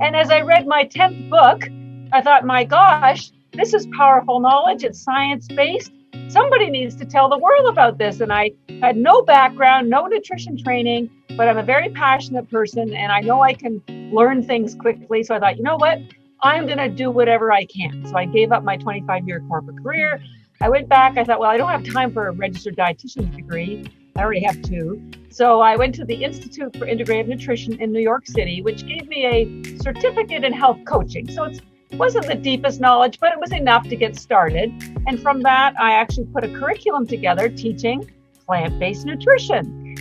And as I read my 10th book, I thought, my gosh, this is powerful knowledge. It's science-based. Somebody needs to tell the world about this. And I had no background, no nutrition training, but I'm a very passionate person and I know I can learn things quickly. So I thought, you know what? I'm going to do whatever I can. So I gave up my 25-year corporate career. I went back. I thought, well, I don't have time for a registered dietitian's degree. I already have two. So I went to the Institute for Integrative Nutrition in New York City, which gave me a certificate in health coaching. So it wasn't the deepest knowledge, but it was enough to get started. And from that, I actually put a curriculum together teaching plant-based nutrition.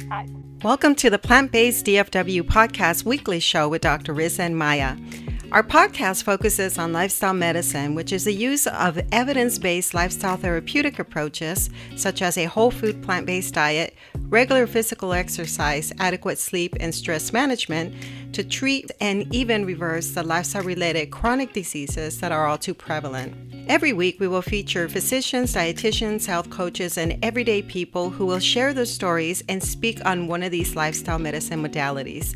Welcome to the Plant-Based DFW Podcast Weekly Show with Dr. Riz and Maya. Our podcast focuses on lifestyle medicine, which is the use of evidence-based lifestyle therapeutic approaches, such as a whole food plant-based diet, regular physical exercise, adequate sleep, and stress management to treat and even reverse the lifestyle-related chronic diseases that are all too prevalent. Every week, we will feature physicians, dietitians, health coaches, and everyday people who will share their stories and speak on one of these lifestyle medicine modalities.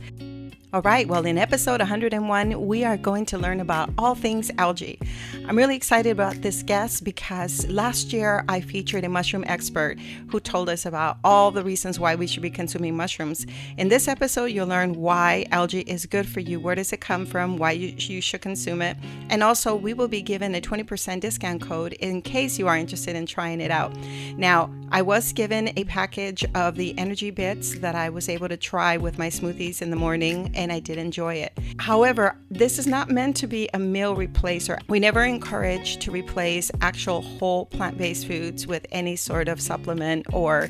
All right, well, in episode 101, we are going to learn about all things algae. I'm really excited about this guest because last year I featured a mushroom expert who told us about all the reasons why we should be consuming mushrooms. In this episode, you'll learn why algae is good for you, where does it come from, why you should consume it, and also we will be given a 20% discount code in case you are interested in trying it out. Now, I was given a package of the energy bits that I was able to try with my smoothies in the morning, and I did enjoy it. However, this is not meant to be a meal replacer. We never encourage to replace actual whole plant-based foods with any sort of supplement or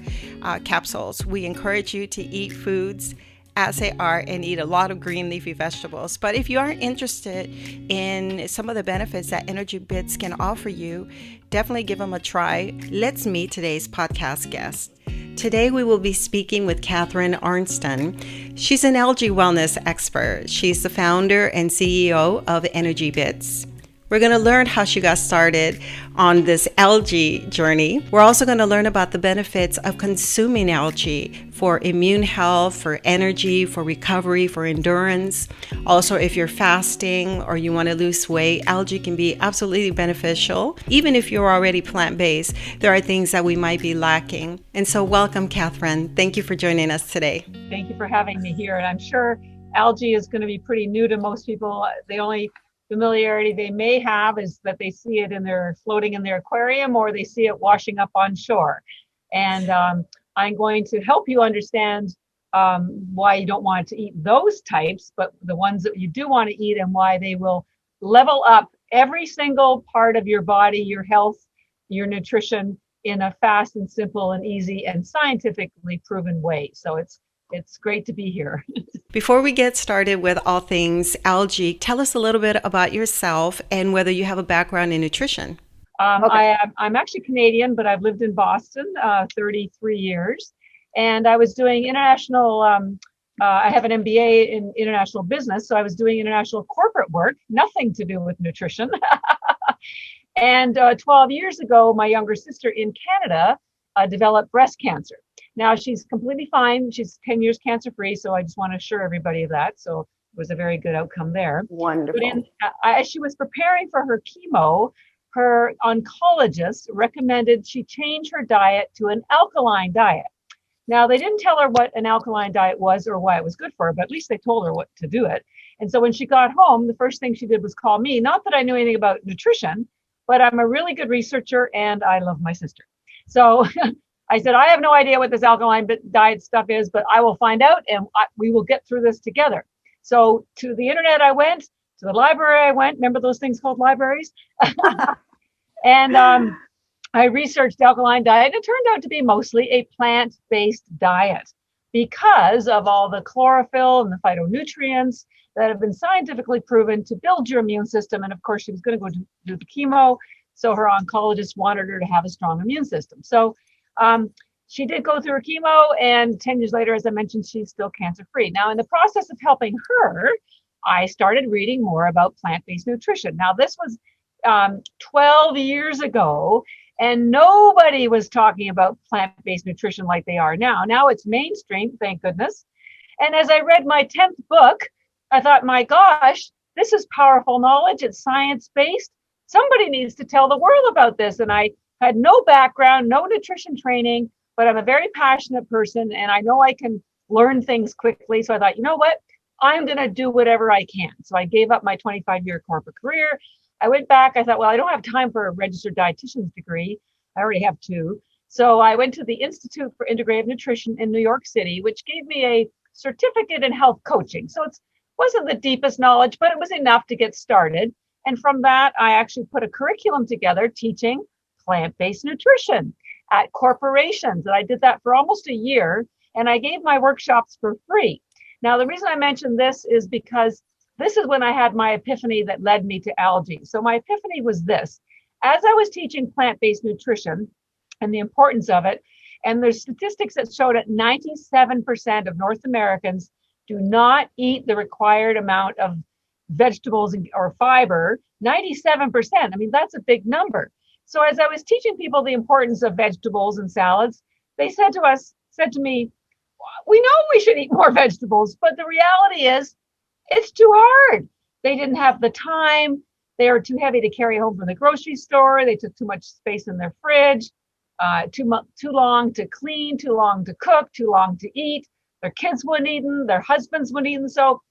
capsules. We encourage you to eat foods as they are and eat a lot of green leafy vegetables. But if you are interested in some of the benefits that energy bits can offer you, definitely give them a try. Let's meet today's podcast guest. Today we will be speaking with Catharine Arnston. She's an algae wellness expert. She's the founder and CEO of Energy Bits. We're going to learn how she got started on this algae journey. We're also going to learn about the benefits of consuming algae for immune health, for energy, for recovery, for endurance. Also, if you're fasting or you want to lose weight, algae can be absolutely beneficial. Even if you're already plant-based, there are things that we might be lacking. And so welcome, Catharine. Thank you for joining us today. Thank you for having me here. And I'm sure algae is going to be pretty new to most people. The only familiarity they may have is that they see it floating in their aquarium, or they see it washing up on shore. And I'm going to help you understand why you don't want to eat those types, but the ones that you do want to eat and why they will level up every single part of your body, your health, your nutrition in a fast and simple and easy and scientifically proven way. So it's great to be here. Before we get started with all things algae, tell us a little bit about yourself and whether you have a background in nutrition. Okay. I'm actually Canadian, but I've lived in Boston 33 years. And I was doing international, I have an MBA in international business. So I was doing international corporate work, nothing to do with nutrition. And 12 years ago, my younger sister in Canada developed breast cancer. Now she's completely fine. She's 10 years cancer-free. So I just want to assure everybody of that. So it was a very good outcome there. Wonderful. But as she was preparing for her chemo, her oncologist recommended she change her diet to an alkaline diet. Now, they didn't tell her what an alkaline diet was or why it was good for her, but at least they told her what to do it. And so when she got home, the first thing she did was call me. Not that I knew anything about nutrition, but I'm a really good researcher and I love my sister. So I said, I have no idea what this alkaline diet stuff is, but I will find out and we will get through this together. So to the internet I went, to the library I went. Remember those things called libraries? And I researched alkaline diet. It turned out to be mostly a plant-based diet because of all the chlorophyll and the phytonutrients that have been scientifically proven to build your immune system. And of course, she was going to go do the chemo. So her oncologist wanted her to have a strong immune system. So she did go through her chemo, and 10 years later, as I mentioned, she's still cancer-free. Now, in the process of helping her, I started reading more about plant-based nutrition. Now, this was 12 years ago, and nobody was talking about plant-based nutrition like they are now. Now it's mainstream, thank goodness. And as I read my 10th book, I thought, my gosh, this is powerful knowledge. It's science-based. Somebody needs to tell the world about this. And I had no background, no nutrition training, but I'm a very passionate person and I know I can learn things quickly. So I thought, you know what? I'm going to do whatever I can. So I gave up my 25-year corporate career. I went back. I thought, well, I don't have time for a registered dietitian's degree. I already have two. So I went to the Institute for Integrative Nutrition in New York City, which gave me a certificate in health coaching. So it wasn't the deepest knowledge, but it was enough to get started. And from that, I actually put a curriculum together teaching plant-based nutrition at corporations. And I did that for almost a year. And I gave my workshops for free. Now, the reason I mention this is because this is when I had my epiphany that led me to algae. So my epiphany was this. As I was teaching plant-based nutrition and the importance of it, and there's statistics that showed that 97% of North Americans do not eat the required amount of vegetables or fiber, 97%. I mean, that's a big number. So as I was teaching people the importance of vegetables and salads, they said to me, we know we should eat more vegetables, but the reality is it's too hard. They didn't have the time. They were too heavy to carry home from the grocery store. They took too much space in their fridge, too long to clean, too long to cook, too long to eat. Their kids wouldn't eat them, their husbands wouldn't eat them. So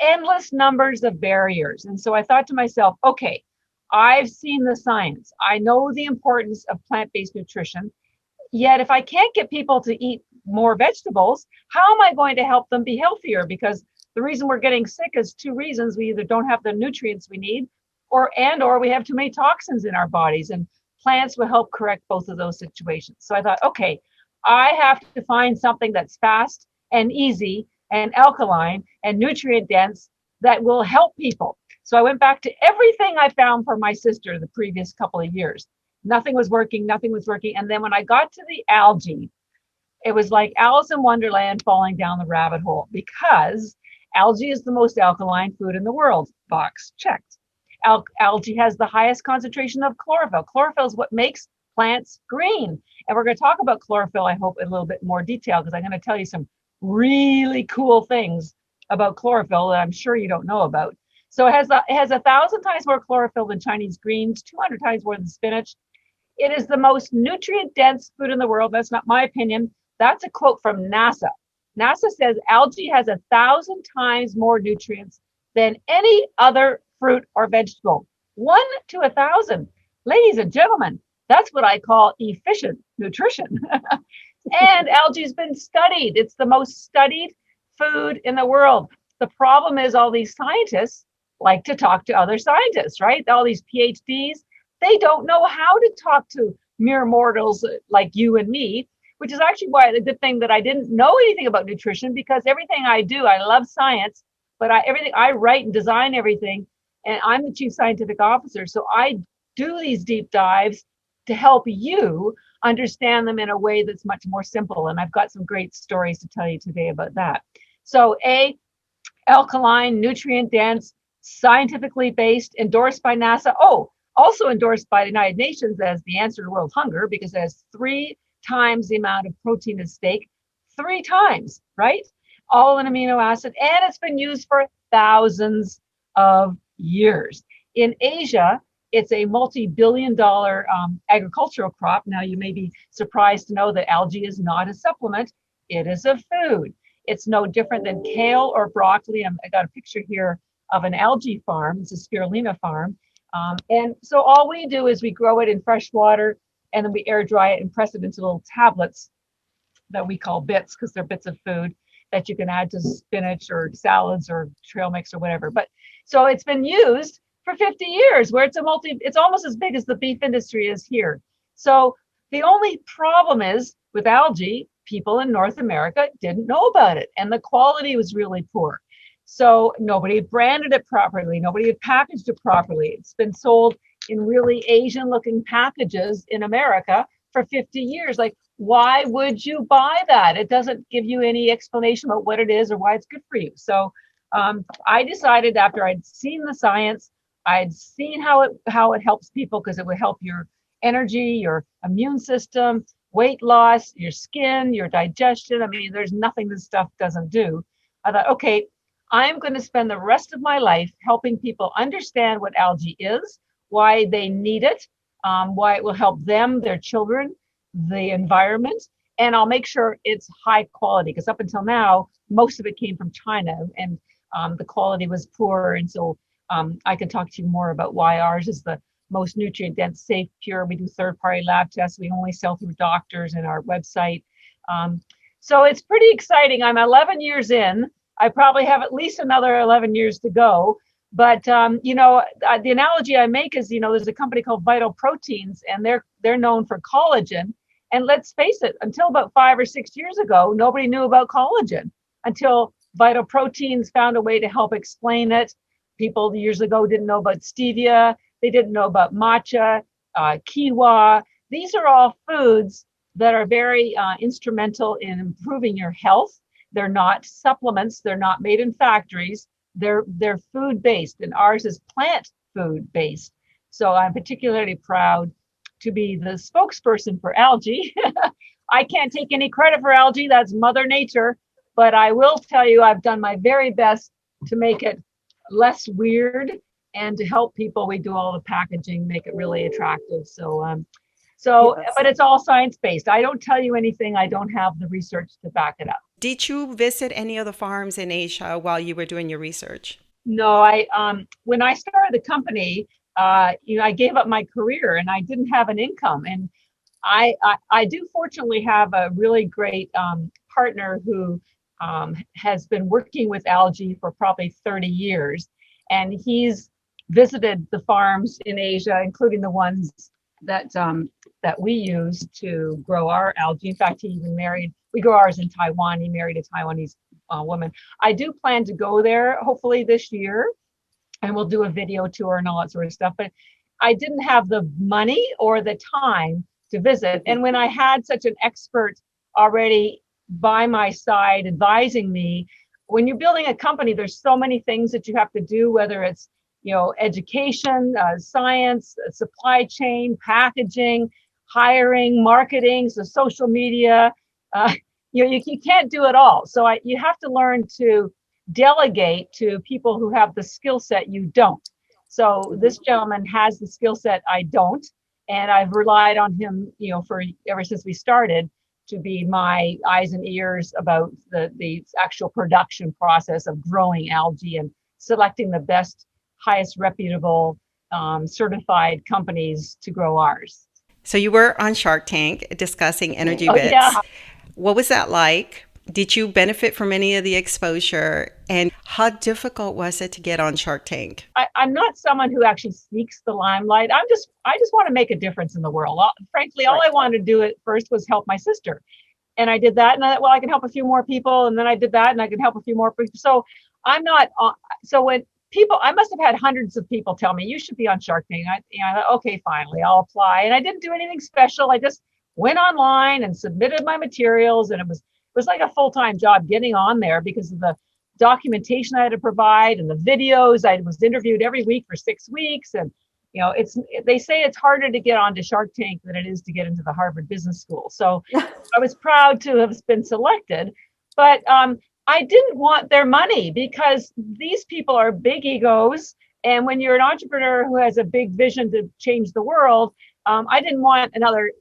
endless numbers of barriers. And so I thought to myself, okay, I've seen the science. I know the importance of plant-based nutrition. Yet if I can't get people to eat more vegetables, how am I going to help them be healthier? Because the reason we're getting sick is two reasons. We either don't have the nutrients we need or we have too many toxins in our bodies, and plants will help correct both of those situations. So I thought, okay, I have to find something that's fast and easy and alkaline and nutrient dense that will help people. So I went back to everything I found for my sister the previous couple of years. Nothing was working. And then when I got to the algae, it was like Alice in Wonderland falling down the rabbit hole, because algae is the most alkaline food in the world. Box checked. Algae has the highest concentration of chlorophyll. Chlorophyll is what makes plants green. And we're going to talk about chlorophyll, I hope, in a little bit more detail, because I'm going to tell you some really cool things about chlorophyll that I'm sure you don't know about. So it has 1,000 times more chlorophyll than Chinese greens, 200 times more than spinach. It is the most nutrient-dense food in the world. That's not my opinion. That's a quote from NASA. NASA says algae has 1,000 times more nutrients than any other fruit or vegetable. 1 to 1,000. Ladies and gentlemen, that's what I call efficient nutrition. And algae has been studied. It's the most studied food in the world. The problem is all these scientists like to talk to other scientists, right? All these PhDs, they don't know how to talk to mere mortals like you and me, which is actually why the good thing that I didn't know anything about nutrition, because everything I do, I love science, but everything I write and design everything, and I'm the chief scientific officer. So I do these deep dives to help you understand them in a way that's much more simple. And I've got some great stories to tell you today about that. So alkaline, nutrient dense, scientifically based, endorsed by NASA. Oh, also endorsed by the United Nations as the answer to world hunger, because it has 3 times the amount of protein as steak, 3 times, right? All an amino acid, and it's been used for thousands of years. In Asia, it's a multi-billion-dollar agricultural crop. Now, you may be surprised to know that algae is not a supplement. It is a food. It's no different than kale or broccoli. I got a picture here of an algae farm. It's a spirulina farm. And so all we do is we grow it in fresh water, and then we air dry it and press it into little tablets that we call bits, because they're bits of food that you can add to spinach or salads or trail mix or whatever. But so it's been used for 50 years, where it's almost as big as the beef industry is here. So the only problem is with algae, people in North America didn't know about it, and the quality was really poor. So nobody had branded it properly. Nobody had packaged it properly. It's been sold in really Asian looking packages in America for 50 years. Like, why would you buy that? It doesn't give you any explanation about what it is or why it's good for you. So I decided, after I'd seen the science, I'd seen how it helps people, because it would help your energy, your immune system, weight loss, your skin, your digestion. I mean, there's nothing this stuff doesn't do. I thought, okay, I'm going to spend the rest of my life helping people understand what algae is, why they need it, why it will help them, their children, the environment, and I'll make sure it's high quality because up until now, most of it came from China and the quality was poor. And so I can talk to you more about why ours is the most nutrient dense, safe, pure. We do third party lab tests. We only sell through doctors and our website. So it's pretty exciting. I'm 11 years in. I probably have at least another 11 years to go. But the analogy I make is, there's a company called Vital Proteins, and they're known for collagen. And let's face it, until about 5 or 6 years ago, nobody knew about collagen until Vital Proteins found a way to help explain it. People years ago didn't know about stevia. They didn't know about matcha, quinoa. These are all foods that are very instrumental in improving your health. They're not supplements. They're not made in factories. They're food based, and ours is plant food based. So I'm particularly proud to be the spokesperson for algae. I can't take any credit for algae. That's Mother Nature. But I will tell you, I've done my very best to make it less weird and to help people. We do all the packaging, make it really attractive. Yes. But it's all science-based. I don't tell you anything. I don't have the research to back it up. Did you visit any of the farms in Asia while you were doing your research? No, when I started the company, I gave up my career and I didn't have an income. And I do fortunately have a really great partner who has been working with algae for probably 30 years. And he's visited the farms in Asia, including the ones that we use to grow our algae. In fact, we grow ours in Taiwan. He married a Taiwanese woman. I do plan to go there hopefully this year, and we'll do a video tour and all that sort of stuff. But I didn't have the money or the time to visit. And when I had such an expert already by my side advising me, when you're building a company, there's so many things that you have to do, whether it's education, science, supply chain, packaging, hiring, marketing, so social media. You can't do it all. So you have to learn to delegate to people who have the skill set you don't. So this gentleman has the skill set I don't, and I've relied on him, for ever since we started, to be my eyes and ears about the actual production process of growing algae and selecting the best, highest reputable certified companies to grow ours. So you were on Shark Tank discussing energy bits. Yeah. What was that like? Did you benefit from any of the exposure? And how difficult was it to get on Shark Tank? I'm not someone who actually seeks the limelight. I just want to make a difference in the world. Frankly, all I wanted to do at first was help my sister. And I did that. And I can help a few more people. And then I did that and I can help a few more people. So I'm not, so when I must have had hundreds of people tell me, you should be on Shark Tank. Okay, finally, I'll apply. And I didn't do anything special. I just went online and submitted my materials. And it was like a full-time job getting on there because of the documentation I had to provide and the videos. I was interviewed every week for 6 weeks. And, they say it's harder to get onto Shark Tank than it is to get into the Harvard Business School. So I was proud to have been selected, but I didn't want their money because these people are big egos. And when you're an entrepreneur who has a big vision to change the world, I didn't want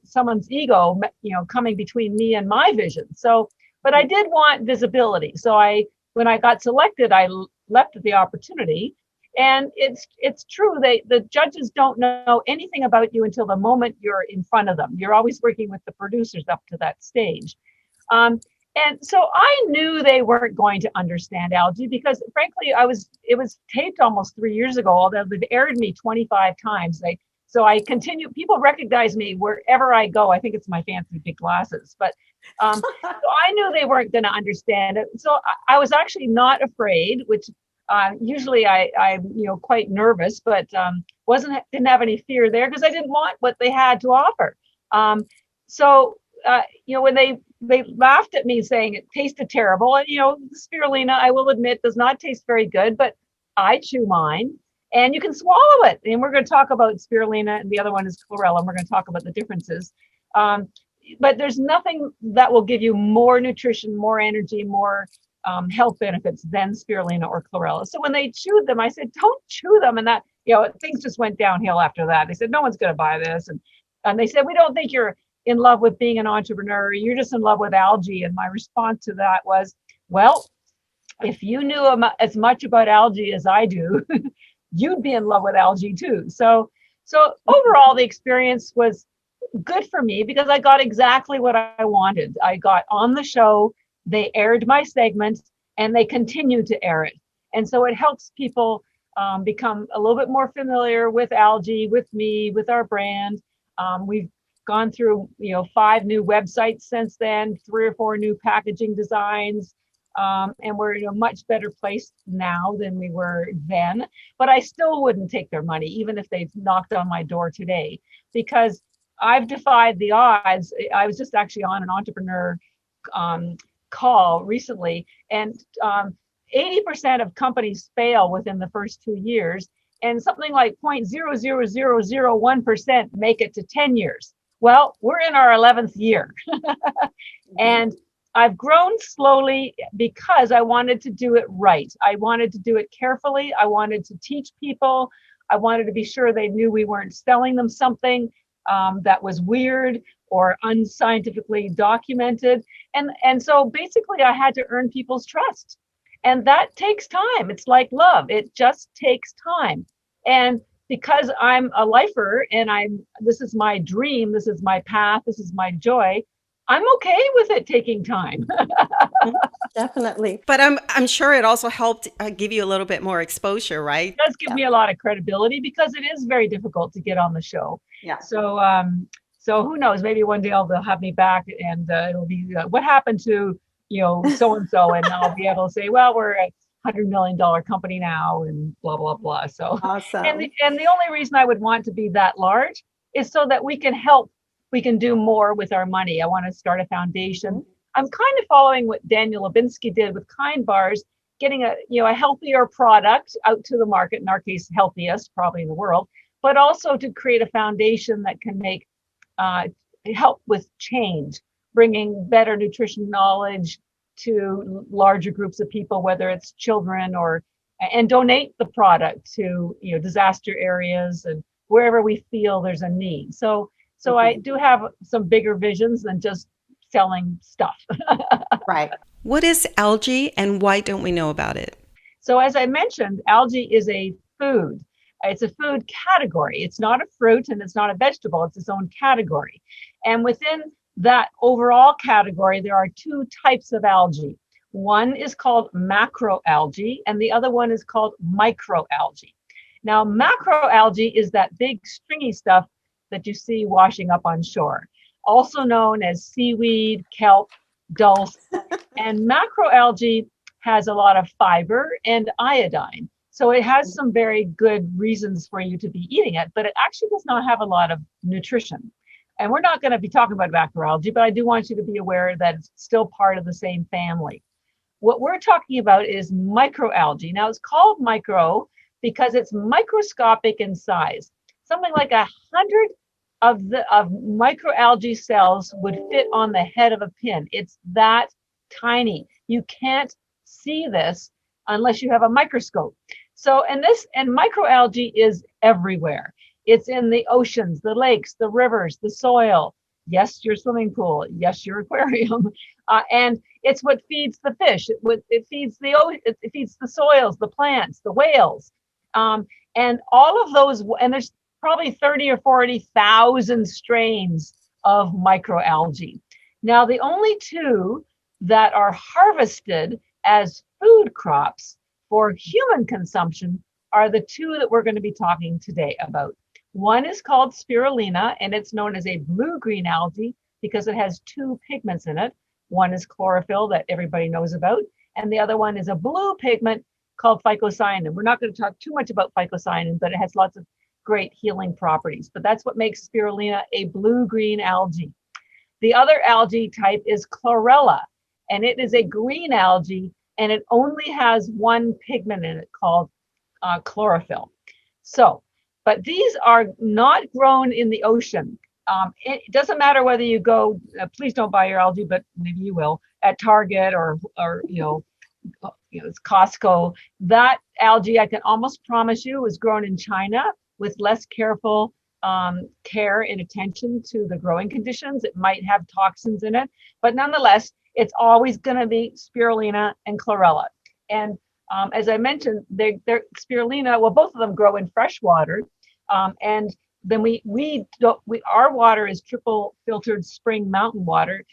someone's ego, coming between me and my vision. So, but I did want visibility. So when I got selected, I leapt at the opportunity. And it's true, the judges don't know anything about you until the moment you're in front of them. You're always working with the producers up to that stage. And so I knew they weren't going to understand algae because frankly, it was taped almost 3 years ago, although they've aired me 25 times. So I continue, people recognize me wherever I go. I think it's my fancy big glasses, but so I knew they weren't going to understand it. So I was actually not afraid, which usually I'm quite nervous, but didn't have any fear there because I didn't want what they had to offer. When they laughed at me saying it tasted terrible, and spirulina, I will admit, does not taste very good, but I chew mine and you can swallow it. And we're going to talk about spirulina, and the other one is chlorella, and we're going to talk about the differences. But there's nothing that will give you more nutrition, more energy, more health benefits than spirulina or chlorella. So when they chewed them, I said, don't chew them. And that, things just went downhill after that. They said, no one's going to buy this. And they said, we don't think you're in love with being an entrepreneur. You're just in love with algae. And my response to that was, well, if you knew as much about algae as I do, you'd be in love with algae too. So overall, the experience was good for me because I got exactly what I wanted. I got on the show, they aired my segment, and they continue to air it. And so it helps people become a little bit more familiar with algae, with me, with our brand. We've gone through 5 new websites since then, 3 or 4 new packaging designs. And we're in a much better place now than we were then. But I still wouldn't take their money, even if they've knocked on my door today, because I've defied the odds. I was just actually on an entrepreneur call recently, and 80% of companies fail within the first 2 years, and something like 0.00001% make it to 10 years. Well, we're in our 11th year. And I've grown slowly because I wanted to do it right. I wanted to do it carefully. I wanted to teach people. I wanted to be sure they knew we weren't selling them something that was weird or unscientifically documented. And so basically I had to earn people's trust. And that takes time. It's like love. It just takes time. And because I'm a lifer and this is my dream, this is my path, this is my joy, I'm okay with it taking time. Definitely. But I'm sure it also helped give you a little bit more exposure, right? It does give me a lot of credibility because it is very difficult to get on the show. Yeah. So who knows? Maybe one day they'll have me back, and it'll be what happened to so and so, and I'll be able to say, well, we're a $100 million company now, and blah blah blah. So awesome. And the only reason I would want to be that large is so that we can help. We can do more with our money. I want to start a foundation. I'm kind of following what Daniel Lubinsky did with Kind Bars, getting a healthier product out to the market, in our case, healthiest probably in the world, but also to create a foundation that can make help with change, bringing better nutrition knowledge to larger groups of people, whether it's children and donate the product to disaster areas and wherever we feel there's a need. So I do have some bigger visions than just selling stuff. Right. What is algae and why don't we know about it? So as I mentioned, algae is a food. It's a food category. It's not a fruit and it's not a vegetable. It's its own category. And within that overall category, there are 2 types of algae. One is called macroalgae and the other one is called microalgae. Now, macroalgae is that big stringy stuff that you see washing up on shore, also known as seaweed, kelp, dulse. And macroalgae has a lot of fiber and iodine. So it has some very good reasons for you to be eating it, but it actually does not have a lot of nutrition. And we're not going to be talking about macroalgae, but I do want you to be aware that it's still part of the same family. What we're talking about is microalgae. Now, it's called micro because it's microscopic in size. Something like 100 of microalgae cells would fit on the head of a pin. It's that tiny. You can't see this unless you have a microscope. So, and microalgae is everywhere. It's in the oceans, the lakes, the rivers, the soil. Yes, your swimming pool. Yes, your aquarium. And it's what feeds the fish. It feeds it feeds the soils, the plants, the whales. And all of those, and there's probably 30 or 40,000 strains of microalgae. Now, the only 2 that are harvested as food crops for human consumption are the 2 that we're going to be talking today about. One is called spirulina, and it's known as a blue-green algae because it has 2 pigments in it. One is chlorophyll that everybody knows about, and the other one is a blue pigment called phycocyanin. We're not going to talk too much about phycocyanin, but it has lots of great healing properties. But that's what makes spirulina a blue-green algae. The other algae type is chlorella, and it is a green algae, and it only has 1 pigment in it called chlorophyll. So, but these are not grown in the ocean. It doesn't matter whether you go, please don't buy your algae, but maybe you will, at Target or it's Costco. That algae, I can almost promise you, was grown in China with less careful care and attention to the growing conditions. It might have toxins in it, but nonetheless, it's always going to be spirulina and chlorella. And as I mentioned, they're spirulina. Well, both of them grow in fresh water, and then our water is triple filtered spring mountain water.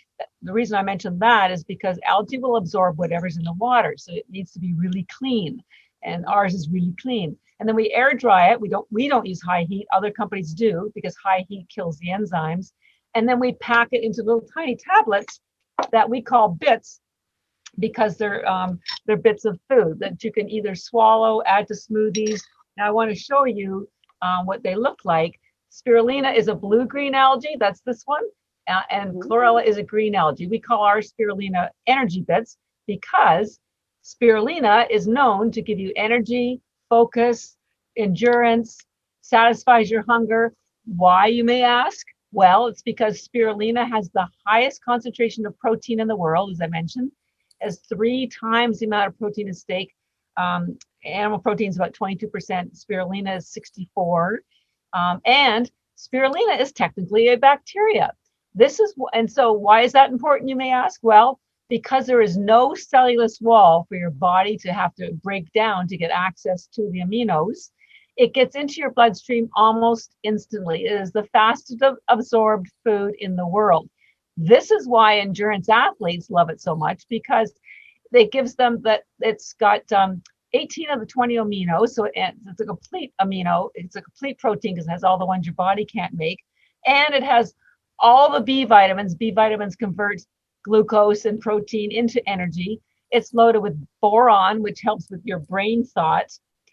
The reason I mentioned that is because algae will absorb whatever's in the water, so it needs to be really clean, and ours is really clean. And then we air dry it. We don't use high heat. Other companies do, because high heat kills the enzymes. And then we pack it into little tiny tablets that we call bits, because they're bits of food that you can either swallow, add to smoothies. Now I want to show you what they look like. Spirulina is a blue-green algae. That's this one. And chlorella is a green algae. We call our spirulina energy bits because spirulina is known to give you energy, focus, endurance, satisfies your hunger. Why, you may ask? Well, it's because spirulina has the highest concentration of protein in the world, as I mentioned, as 3 times the amount of protein as steak. Animal protein is about 22%. Spirulina is 64%. And spirulina is technically a bacteria. And so why is that important, you may ask? Well, because there is no cellulose wall for your body to have to break down to get access to the aminos, it gets into your bloodstream almost instantly. It is the fastest absorbed food in the world. This is why endurance athletes love it so much, because it gives them that it's got 18 of the 20 aminos. So it's a complete amino. It's a complete protein because it has all the ones your body can't make. And it has all the B vitamins. B vitamins convert glucose and protein into energy. It's loaded with boron, which helps with your brain thought.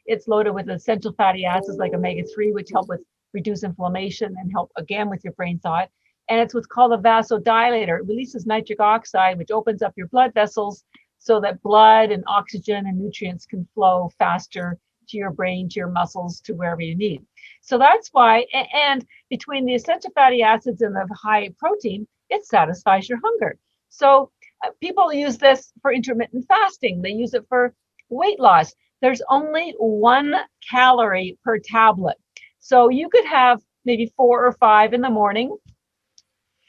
It's loaded with essential fatty acids like omega-3, which help with reduce inflammation and help again with your brain thought. And it's what's called a vasodilator. It releases nitric oxide, which opens up your blood vessels so that blood and oxygen and nutrients can flow faster to your brain, to your muscles, to wherever you need. So that's why, and between the essential fatty acids and the high protein, it satisfies your hunger. So people use this for intermittent fasting. They use it for weight loss. There's only 1 calorie per tablet. So you could have maybe 4 or 5 in the morning.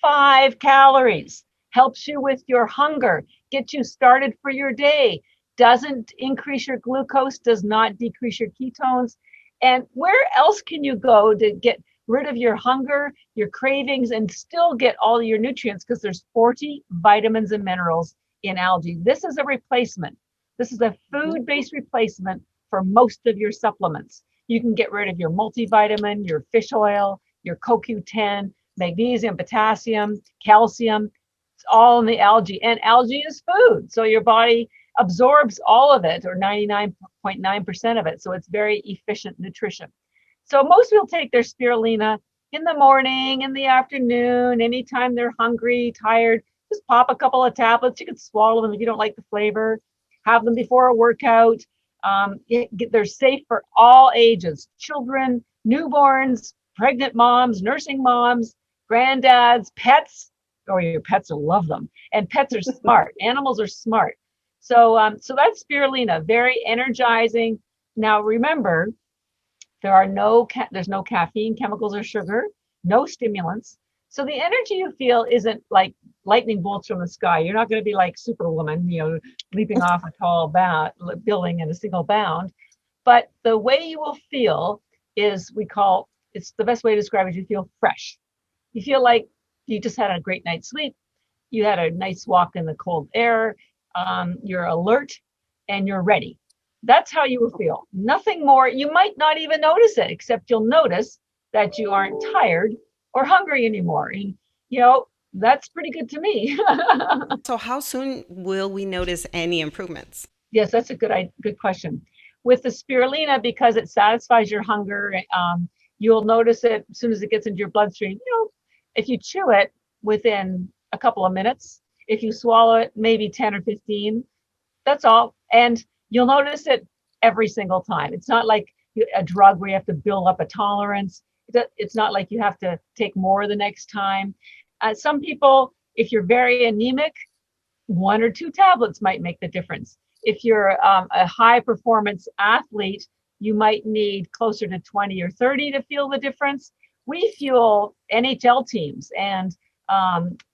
5 calories helps you with your hunger, gets you started for your day, doesn't increase your glucose, does not decrease your ketones. And where else can you go to get rid of your hunger, your cravings, and still get all your nutrients? Because there's 40 vitamins and minerals in algae. This is a replacement. This is a food-based replacement for most of your supplements. You can get rid of your multivitamin, your fish oil, your CoQ10, magnesium, potassium, calcium. It's all in the algae. And algae is food. So your body absorbs all of it, or 99.9% of it. So it's very efficient nutrition. So most people take their spirulina in the morning, in the afternoon, anytime they're hungry, tired. Just pop a couple of tablets. You can swallow them if you don't like the flavor. Have them before a workout. They're safe for all ages: children, newborns, pregnant moms, nursing moms, granddads, pets. Oh, your pets will love them. And pets are smart. Animals are smart. So that's spirulina, very energizing. Now remember, there's no caffeine, chemicals, or sugar, no stimulants. So the energy you feel isn't like lightning bolts from the sky. You're not going to be like Superwoman, leaping off a tall building in a single bound. But the way you will feel is, it's the best way to describe it. You feel fresh. You feel like you just had a great night's sleep. You had a nice walk in the cold air. You're alert and you're ready. That's how you will feel. Nothing more. You might not even notice it, except you'll notice that you aren't tired or hungry anymore. And, that's pretty good to me. So how soon will we notice any improvements? Yes, that's a good question. With the spirulina, because it satisfies your hunger, you'll notice it as soon as it gets into your bloodstream. If you chew it, within a couple of minutes. If you swallow it, maybe 10 or 15. That's all. And you'll notice it every single time. It's not like a drug where you have to build up a tolerance. It's not like you have to take more the next time. Some people, if you're very anemic, 1 or 2 tablets might make the difference. if you're a high performance athlete, you might need closer to 20 or 30 to feel the difference. We fuel NHL teams, and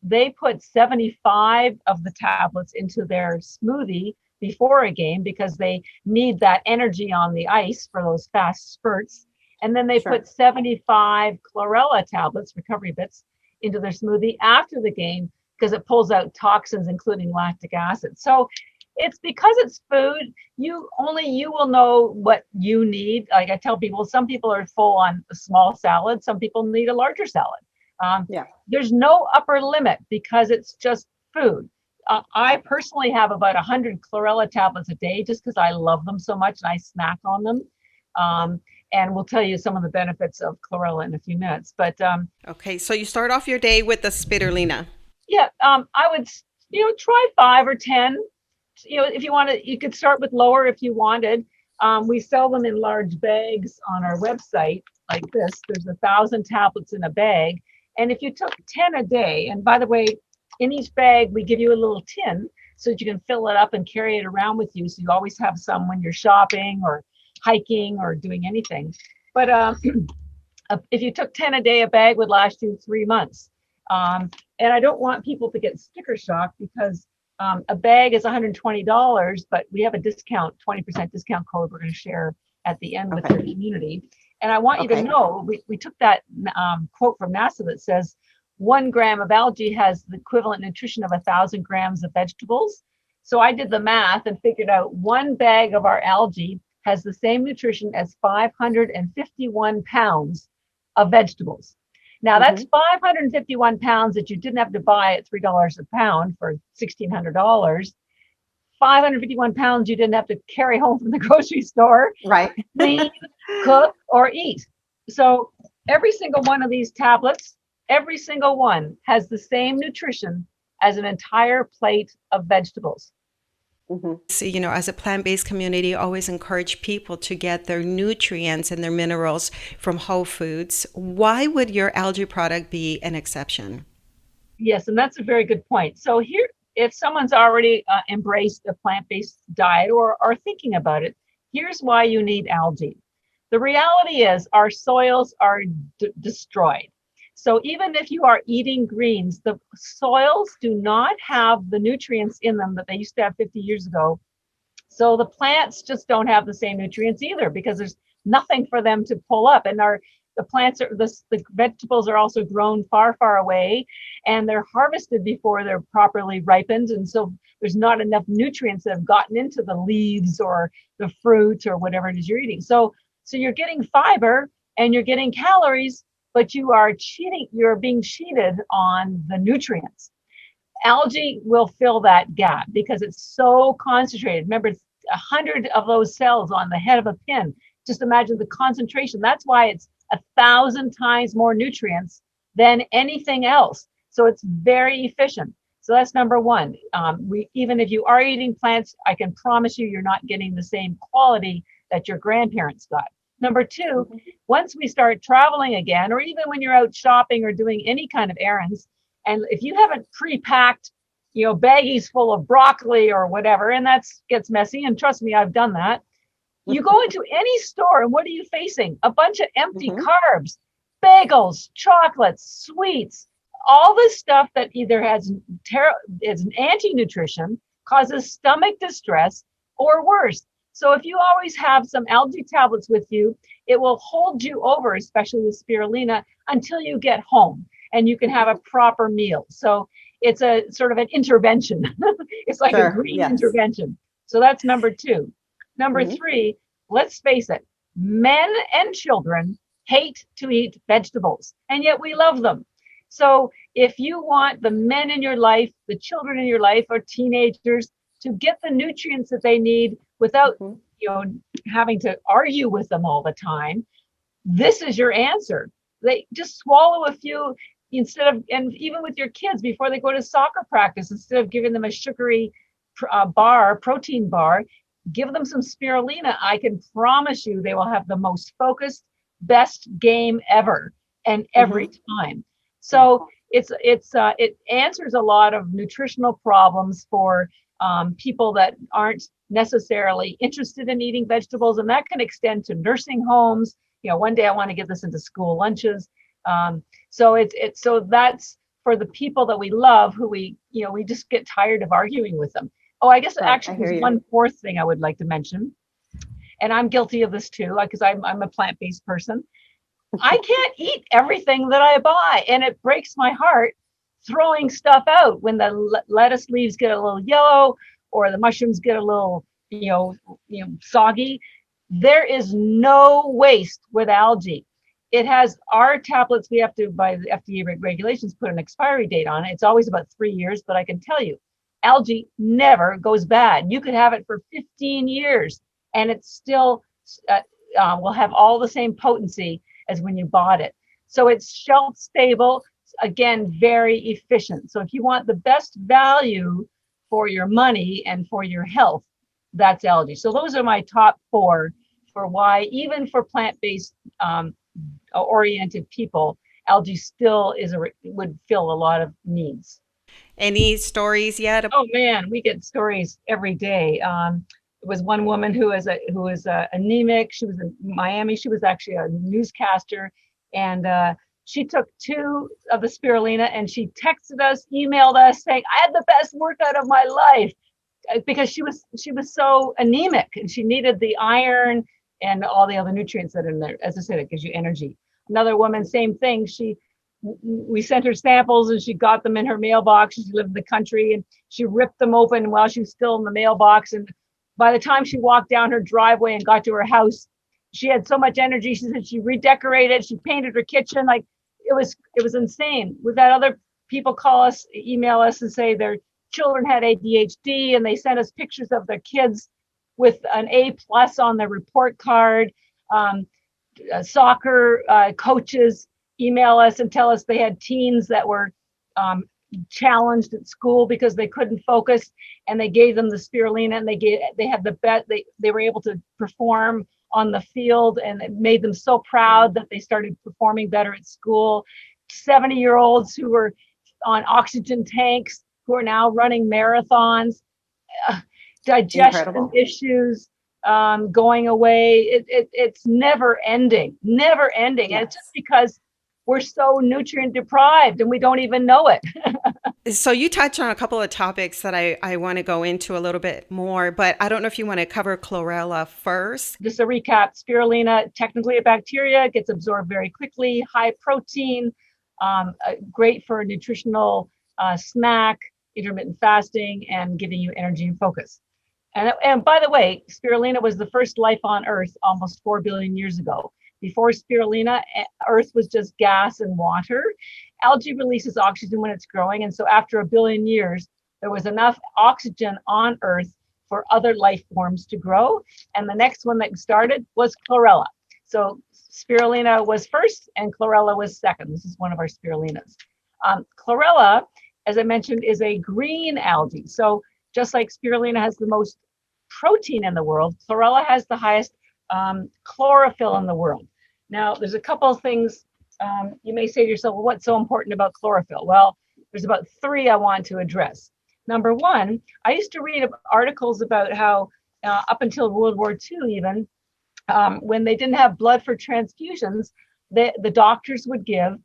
they put 75 of the tablets into their smoothie before a game because they need that energy on the ice for those fast spurts. And then they put 75 chlorella tablets, recovery bits, into their smoothie after the game because it pulls out toxins, including lactic acid. So it's because it's food, you will know what you need. Like I tell people, some people are full on a small salad, some people need a larger salad. There's no upper limit because it's just food. I personally have about 100 chlorella tablets a day just because I love them so much and I snack on them. And we'll tell you some of the benefits of chlorella in a few minutes. But okay, so you start off your day with the spirulina. Yeah, I would, try 5 or 10. If you want to, you could start with lower if you wanted. We sell them in large bags on our website like this. There's 1,000 tablets in a bag. And if you took 10 a day, and by the way, in each bag, we give you a little tin so that you can fill it up and carry it around with you. So you always have some when you're shopping or hiking or doing anything. But if you took 10 a day, a bag would last you 3 months. And I don't want people to get sticker shock because a bag is $120, but we have a discount, 20% discount code we're going to share at the end with your community. And I want you to know, we took that quote from NASA that says 1 gram of algae has the equivalent nutrition of 1,000 grams of vegetables. So I did the math and figured out 1 bag of our algae has the same nutrition as 551 pounds of vegetables. Now that's 551 pounds that you didn't have to buy at $3 a pound for $1,600. 551 pounds you didn't have to carry home from the grocery store. Right. Clean, cook, or eat. So every single one of these tablets, every single one has the same nutrition as an entire plate of vegetables. So, as a plant-based community, always encourage people to get their nutrients and their minerals from whole foods. Why would your algae product be an exception? Yes, and that's a very good point. So here, if someone's already embraced a plant-based diet or are thinking about it, here's why you need algae. The reality is our soils are destroyed. So even if you are eating greens, the soils do not have the nutrients in them that they used to have 50 years ago. So the plants just don't have the same nutrients either because there's nothing for them to pull up. And the vegetables are also grown far, far away, and they're harvested before they're properly ripened. And so there's not enough nutrients that have gotten into the leaves or the fruit or whatever it is you're eating. So you're getting fiber and you're getting calories, but you're being cheated on the nutrients. Algae will fill that gap because it's so concentrated. Remember, it's 100 of those cells on the head of a pin. Just imagine the concentration. That's why it's 1,000 times more nutrients than anything else. So it's very efficient. So that's number one. Even if you are eating plants, I can promise you're not getting the same quality that your grandparents got. Number two, once we start traveling again, or even when you're out shopping or doing any kind of errands, and if you haven't pre-packed, baggies full of broccoli or whatever, and that gets messy, and trust me, I've done that. You go into any store, and what are you facing? A bunch of empty carbs, bagels, chocolates, sweets, all this stuff that either is an anti-nutrition, causes stomach distress, or worse. So if you always have some algae tablets with you, it will hold you over, especially the spirulina, until you get home and you can have a proper meal. So it's a sort of an intervention. It's like a green intervention. So that's number two. Number three, let's face it, men and children hate to eat vegetables, and yet we love them. So if you want the men in your life, the children in your life, or teenagers to get the nutrients that they need without having to argue with them all the time, this is your answer. They just swallow a few and even with your kids before they go to soccer practice, instead of giving them a sugary protein bar, give them some spirulina. I can promise you they will have the most focused, best game ever and every time. So it answers a lot of nutritional problems for people that aren't necessarily interested in eating vegetables, and that can extend to nursing homes. One day I want to get this into school lunches. So that's for the people that we love, who we just get tired of arguing with them. Oh, I guess actually there's one fourth thing I would like to mention, and I'm guilty of this too, because I'm a plant-based person. I can't eat everything that I buy, and it breaks my heart throwing stuff out when the lettuce leaves get a little yellow or the mushrooms get a little, soggy. There is no waste with algae. It has our tablets. We have to, by the FDA regulations, put an expiry date on it. It's always about 3 years, but I can tell you, algae never goes bad. You could have it for 15 years and it still will have all the same potency as when you bought it. So it's shelf stable, again, very efficient. So if you want the best value for your money and for your health, that's algae. So those are my top 4 for why, even for plant-based oriented people, algae still would fill a lot of needs. Any stories yet? Oh man, we get stories every day. There was one woman who was anemic. She was in Miami. She was actually a newscaster, and she took 2 of the spirulina and she texted us, emailed us saying, "I had the best workout of my life," because she was so anemic and she needed the iron and all the other nutrients that are in there. As I said, it gives you energy. Another woman, same thing. We sent her samples and she got them in her mailbox. She lived in the country and she ripped them open while she was still in the mailbox. And by the time she walked down her driveway and got to her house, she had so much energy. She said she redecorated, she painted her kitchen. Like it was insane. We've had other people call us, email us and say their children had ADHD and they sent us pictures of their kids with an A+ on their report card. Soccer coaches email us and tell us they had teens that were challenged at school because they couldn't focus, and they gave them the spirulina, and they had the bet they were able to perform on the field, and it made them so proud that they started performing better at school. 70-year-olds who were on oxygen tanks who are now running marathons. Digestion Incredible. Issues going away. It's never ending. Yes. And it's just because we're so nutrient deprived and we don't even know it. So you touched on a couple of topics that I want to go into a little bit more, but I don't know if you want to cover chlorella first. Just a recap, spirulina, technically a bacteria, gets absorbed very quickly, high protein, great for a nutritional snack, intermittent fasting, and giving you energy and focus. And by the way, spirulina was the first life on Earth almost 4 billion years ago. Before spirulina, Earth was just gas and water. Algae releases oxygen when it's growing. And so after 1 billion years, there was enough oxygen on Earth for other life forms to grow. And the next one that started was chlorella. So spirulina was first and chlorella was second. This is one of our spirulinas. Chlorella, as I mentioned, is a green algae. So just like spirulina has the most protein in the world, chlorella has the highest chlorophyll in the world. Now, there's a couple of things you may say to yourself, well, what's so important about chlorophyll? Well, there's about 3 I want to address. Number 1, I used to read articles about how up until World War II even, when they didn't have blood for transfusions, the doctors would give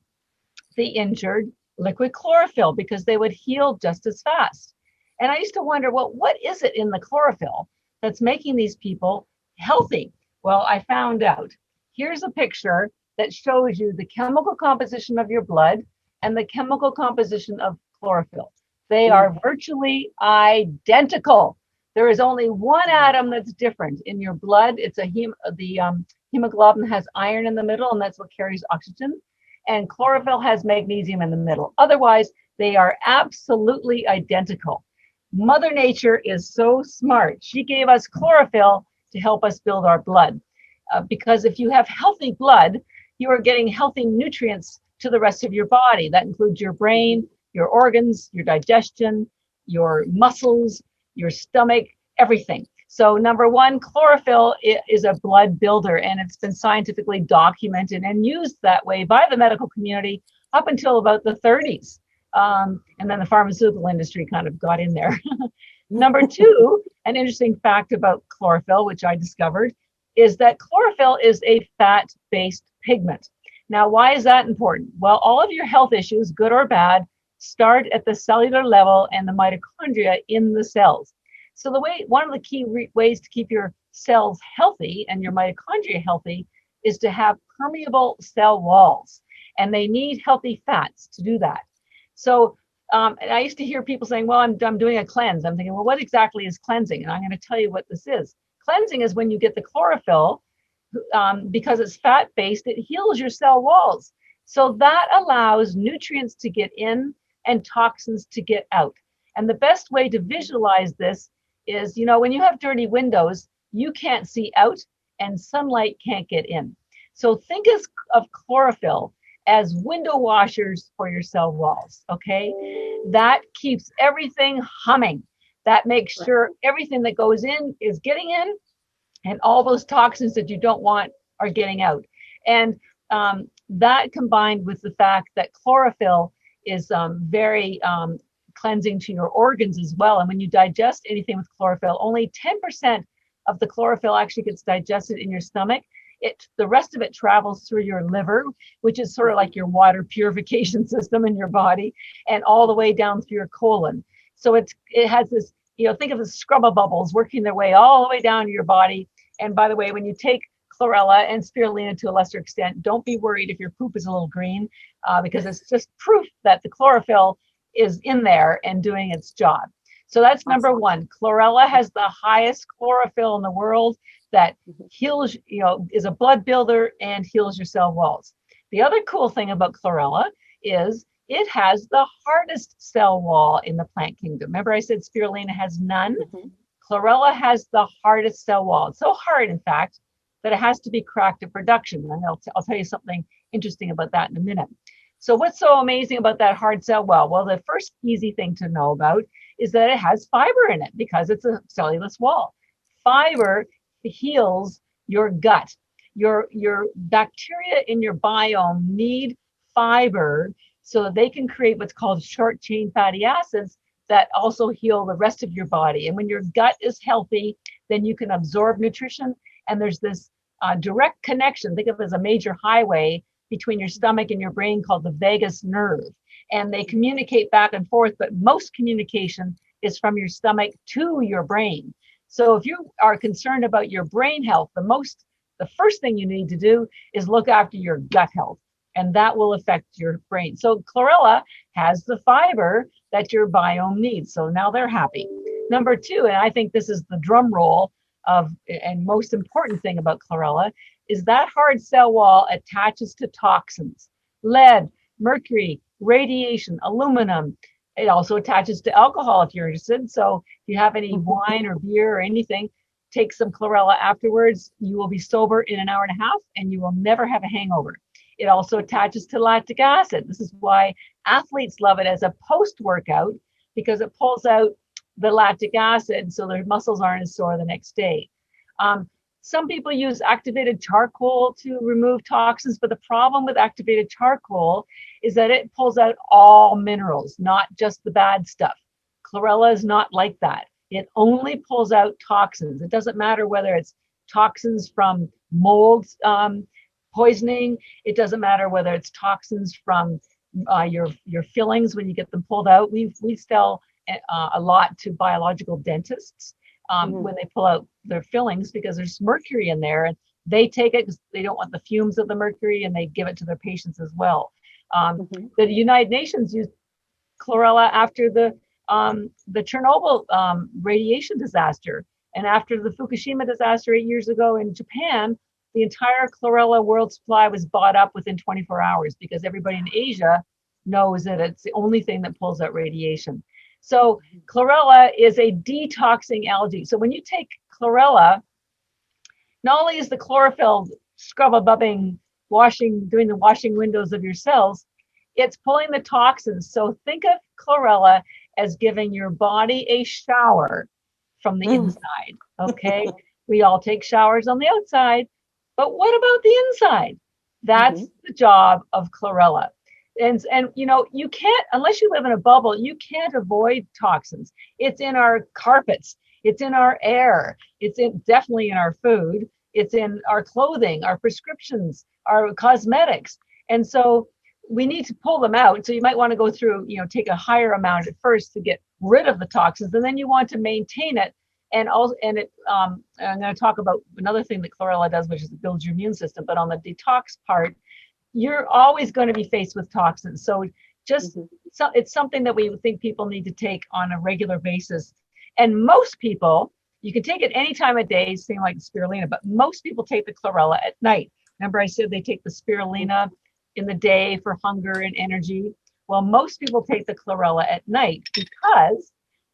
the injured liquid chlorophyll because they would heal just as fast. And I used to wonder, well, what is it in the chlorophyll that's making these people healthy? Well, I found out. Here's a picture that shows you the chemical composition of your blood and the chemical composition of chlorophyll. They are virtually identical. There is only one atom that's different in your blood. It's the hemoglobin has iron in the middle, and that's what carries oxygen. And chlorophyll has magnesium in the middle. Otherwise, they are absolutely identical. Mother Nature is so smart. She gave us chlorophyll to help us build our blood. Because if you have healthy blood, you are getting healthy nutrients to the rest of your body. That includes your brain, your organs, your digestion, your muscles, your stomach, everything. So number 1, chlorophyll is a blood builder, and it's been scientifically documented and used that way by the medical community up until about the 30s. And then the pharmaceutical industry kind of got in there. Number two, an interesting fact about chlorophyll, which I discovered, is that chlorophyll is a fat-based pigment. Now, why is that important? Well, all of your health issues, good or bad, start at the cellular level and the mitochondria in the cells. So one of the key ways to keep your cells healthy and your mitochondria healthy is to have permeable cell walls, and they need healthy fats to do that. So and I used to hear people saying, well, I'm doing a cleanse. I'm thinking, well, what exactly is cleansing? And I'm going to tell you what this is. Cleansing is when you get the chlorophyll, because it's fat-based, it heals your cell walls. So that allows nutrients to get in and toxins to get out. And the best way to visualize this is, when you have dirty windows, you can't see out and sunlight can't get in. So think of chlorophyll as window washers for your cell walls, okay? That keeps everything humming. That makes sure everything that goes in is getting in, and all those toxins that you don't want are getting out. And that combined with the fact that chlorophyll is very cleansing to your organs as well. And when you digest anything with chlorophyll, only 10% of the chlorophyll actually gets digested in your stomach. The rest of it travels through your liver, which is sort of like your water purification system in your body, and all the way down through your colon. So it has this, think of the scrubber bubbles working their way all the way down to your body. And by the way, when you take chlorella and spirulina to a lesser extent, don't be worried if your poop is a little green, because it's just proof that the chlorophyll is in there and doing its job. So that's number one. Chlorella has the highest chlorophyll in the world that heals, is a blood builder and heals your cell walls. The other cool thing about chlorella is it has the hardest cell wall in the plant kingdom. Remember I said spirulina has none? Chlorella has the hardest cell wall. It's so hard, in fact, that it has to be cracked at production. And I'll tell you something interesting about that in a minute. So what's so amazing about that hard cell wall? Well, the first easy thing to know about is that it has fiber in it because it's a cellulose wall. Fiber heals your gut. Your bacteria in your biome need fiber so that they can create what's called short chain fatty acids that also heal the rest of your body. And when your gut is healthy, then you can absorb nutrition. And there's this direct connection, think of it as a major highway between your stomach and your brain called the vagus nerve. And they communicate back and forth, but most communication is from your stomach to your brain. So if you are concerned about your brain health, the first thing you need to do is look after your gut health, and that will affect your brain. So chlorella has the fiber that your biome needs. So now they're happy. Number two, and I think this is the drum roll and most important thing about chlorella, is that hard cell wall attaches to toxins, lead, mercury, radiation, aluminum. It also attaches to alcohol if you're interested. So if you have any wine or beer or anything, take some chlorella afterwards. You will be sober in an hour and a half and you will never have a hangover. It also attaches to lactic acid. This is why athletes love it as a post-workout, because it pulls out the lactic acid so their muscles aren't as sore the next day. Some people use activated charcoal to remove toxins, but the problem with activated charcoal is that it pulls out all minerals, not just the bad stuff. Chlorella is not like that. It only pulls out toxins. It doesn't matter whether it's toxins from mold poisoning. It doesn't matter whether it's toxins from your fillings when you get them pulled out. We sell a lot to biological dentists when they pull out their fillings, because there's mercury in there, and they take it because they don't want the fumes of the mercury, and they give it to their patients as well. The United Nations used chlorella after the Chernobyl radiation disaster, and after the Fukushima disaster 8 years ago in Japan. The entire chlorella world supply was bought up within 24 hours because everybody in Asia knows that it's the only thing that pulls out radiation. So chlorella is a detoxing algae. So when you take chlorella, not only is the chlorophyll scrub-a-bubbing, doing the washing windows of your cells, it's pulling the toxins. So think of chlorella as giving your body a shower from the inside, okay? We all take showers on the outside, but what about the inside? That's the job of chlorella. And you know, you can't, unless you live in a bubble, you can't avoid toxins. It's in our carpets, it's in our air, it's definitely in our food, it's in our clothing, our prescriptions, our cosmetics. And so we need to pull them out. So you might want to go through, you know, take a higher amount at first to get rid of the toxins, and then you want to maintain it. And also, I'm going to talk about another thing that chlorella does, which is it builds your immune system. But on the detox part, you're always going to be faced with toxins. So just so it's something that we think people need to take on a regular basis. And most people, you can take it any time of day, same like spirulina, but most people take the chlorella at night. Remember I said they take the spirulina in the day for hunger and energy. Well, most people take the chlorella at night because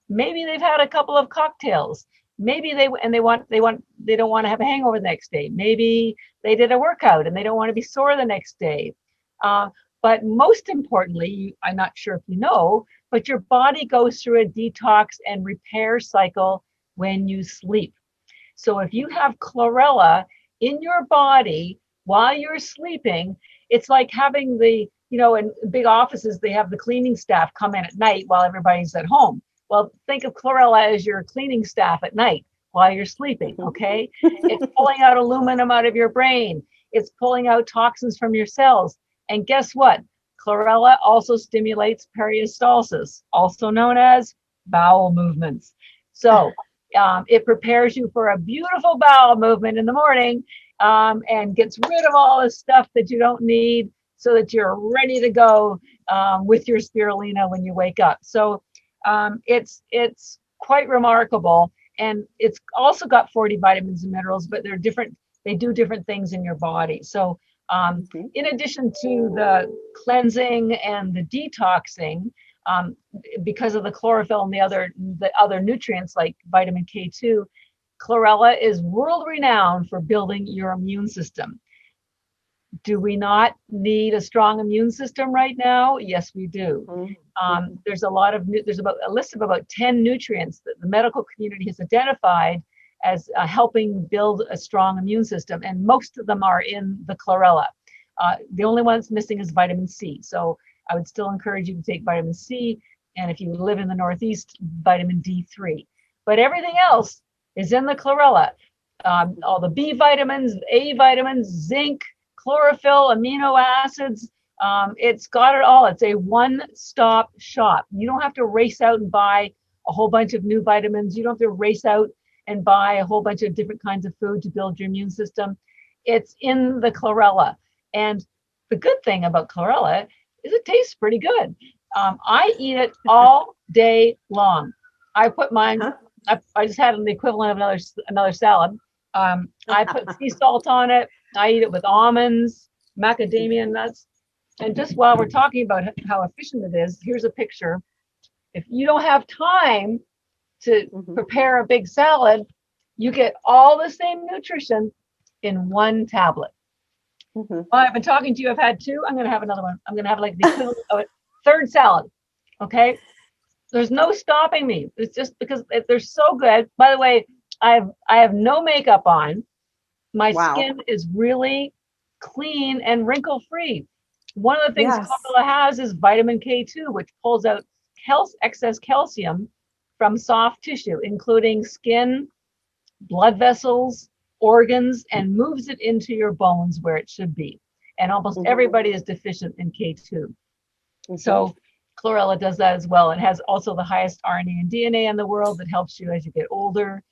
maybe they've had a couple of cocktails. Maybe they don't want to have a hangover the next day. Maybe they did a workout and they don't want to be sore the next day. But most importantly, I'm not sure if you know, but your body goes through a detox and repair cycle when you sleep. So if you have chlorella in your body while you're sleeping, it's like having the, you know, in big offices, they have the cleaning staff come in at night while everybody's at home. Well, think of chlorella as your cleaning staff at night while you're sleeping, okay? It's pulling out aluminum out of your brain. It's pulling out toxins from your cells. And guess what? Chlorella also stimulates peristalsis, also known as bowel movements. So it prepares you for a beautiful bowel movement in the morning and gets rid of all the stuff that you don't need so that you're ready to go with your spirulina when you wake up. So it's quite remarkable, and it's also got 40 vitamins and minerals, but they're different. They do different things in your body. So in addition to the cleansing and the detoxing, because of the chlorophyll and the other nutrients like vitamin K2, chlorella is world renowned for building your immune system. Do we not need a strong immune system right now? Yes, we do. There's about a list of about 10 nutrients that the medical community has identified as helping build a strong immune system, and most of them are in the chlorella. The only one that's missing is vitamin C. So I would still encourage you to take vitamin C, and if you live in the Northeast, vitamin D3. But everything else is in the chlorella. All the B vitamins, A vitamins, zinc, chlorophyll, amino acids. It's got it all. It's a one-stop shop. You don't have to race out and buy a whole bunch of new vitamins. You don't have to race out and buy a whole bunch of different kinds of food to build your immune system. It's in the chlorella. And the good thing about chlorella is it tastes pretty good. I eat it all day long. I put mine, I just had the equivalent of another salad. I put sea salt on it. I eat it with almonds, macadamia nuts. And just while we're talking about how efficient it is, here's a picture. If you don't have time to prepare a big salad, you get all the same nutrition in one tablet. Well, I've been talking to you. I've had two. I'm going to have another one. I'm going to have like the equivalent of a third salad. Okay. There's no stopping me. It's just because they're so good. By the way, I have no makeup on. My skin is really clean and wrinkle free. One of the things chlorella has is vitamin K2, which pulls out excess calcium from soft tissue, including skin, blood vessels, organs, and moves it into your bones where it should be. And almost everybody is deficient in K2. So chlorella does that as well. It has also the highest RNA and DNA in the world that helps you as you get older.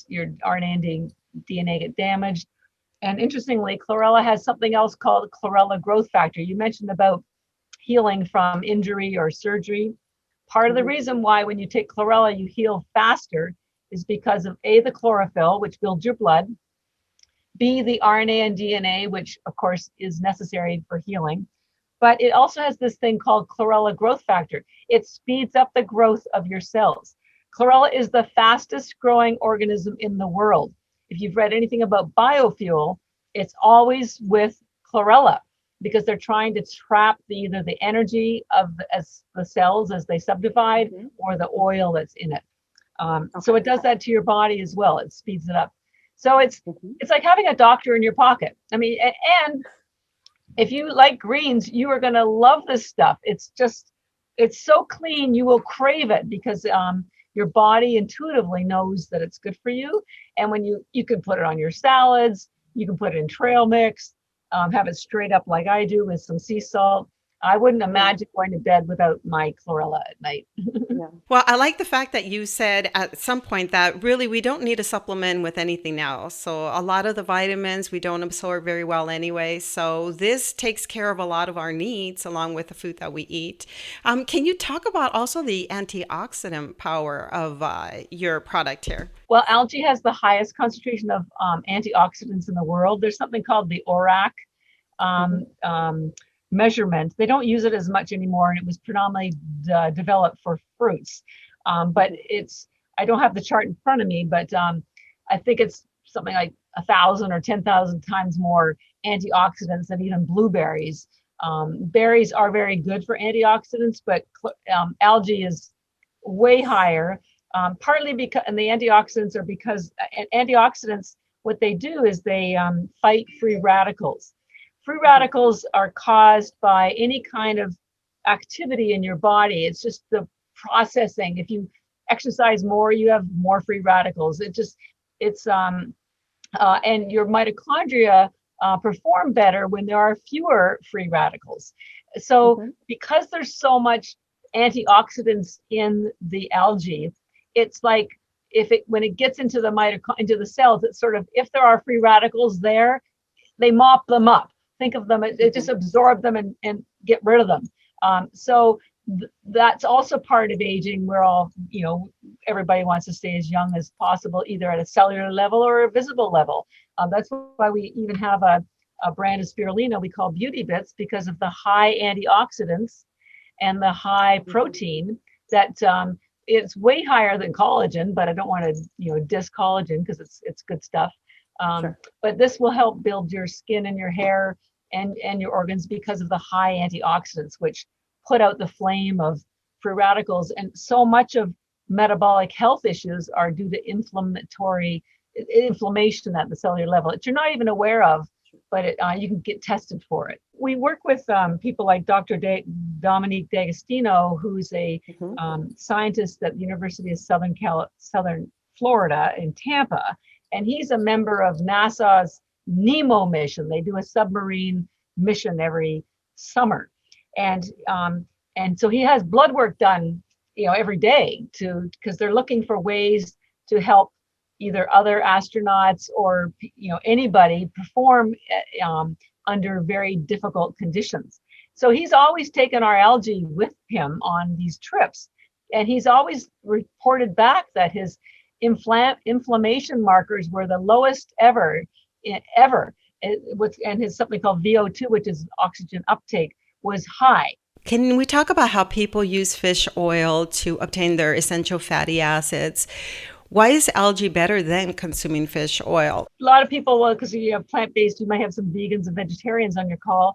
Your RNA and DNA get damaged. And interestingly, chlorella has something else called chlorella growth factor. You mentioned about healing from injury or surgery. Part of the reason why when you take chlorella, you heal faster is because of A, the chlorophyll, which builds your blood, B, the RNA and DNA, which of course is necessary for healing. But it also has this thing called chlorella growth factor. It speeds up the growth of your cells. Chlorella is the fastest growing organism in the world. If you've read anything about biofuel, it's always with chlorella because they're trying to trap either the energy of the cells as they subdivide or the oil that's in it. So it does that to your body as well. It speeds it up. So it's like having a doctor in your pocket. I mean, and if you like greens, you are going to love this stuff. It's so clean, you will crave it because your body intuitively knows that it's good for you. And when you can put it on your salads, you can put it in trail mix, have it straight up like I do with some sea salt. I wouldn't imagine going to bed without my chlorella at night. Yeah. Well, I like the fact that you said at some point that really we don't need to supplement with anything else. So a lot of the vitamins we don't absorb very well anyway. So this takes care of a lot of our needs along with the food that we eat. Can you talk about also the antioxidant power of your product here? Well, algae has the highest concentration of antioxidants in the world. There's something called the ORAC measurement. They don't use it as much anymore, and it was predominantly developed for fruits. But I don't have the chart in front of me, but I think it's something like 1,000 or 10,000 times more antioxidants than even blueberries. Berries are very good for antioxidants, but algae is way higher. Partly because, and the antioxidants are because antioxidants, what they do is they fight free radicals. Free radicals are caused by any kind of activity in your body. It's just the processing. If you exercise more, you have more free radicals. And your mitochondria perform better when there are fewer free radicals. So because there's so much antioxidants in the algae, it's like when it gets into the cells, it's sort of, if there are free radicals there, they mop them up. Think of them, it just absorb them and get rid of them. So that's also part of aging. We're all, everybody wants to stay as young as possible, either at a cellular level or a visible level. That's why we even have a brand of spirulina we call Beauty Bits, because of the high antioxidants and the high protein that it's way higher than collagen, but I don't want to, diss collagen because it's good stuff. Sure. But this will help build your skin and your hair and your organs because of the high antioxidants, which put out the flame of free radicals. And so much of metabolic health issues are due to inflammation at the cellular level that you're not even aware of, but you can get tested for it. We work with people like Dr. Dominique D'Agostino, who's a scientist at the University of Southern Florida in Tampa. And he's a member of NASA's NEMO mission. They do a submarine mission every summer. And so he has blood work done, every day because they're looking for ways to help either other astronauts or, anybody perform under very difficult conditions. So he's always taken our algae with him on these trips. And he's always reported back that his inflammation markers were the lowest ever. And his something called VO2, which is oxygen uptake, was high. Can we talk about how people use fish oil to obtain their essential fatty acids? Why is algae better than consuming fish oil? A lot of people, because you have plant-based, you might have some vegans and vegetarians on your call.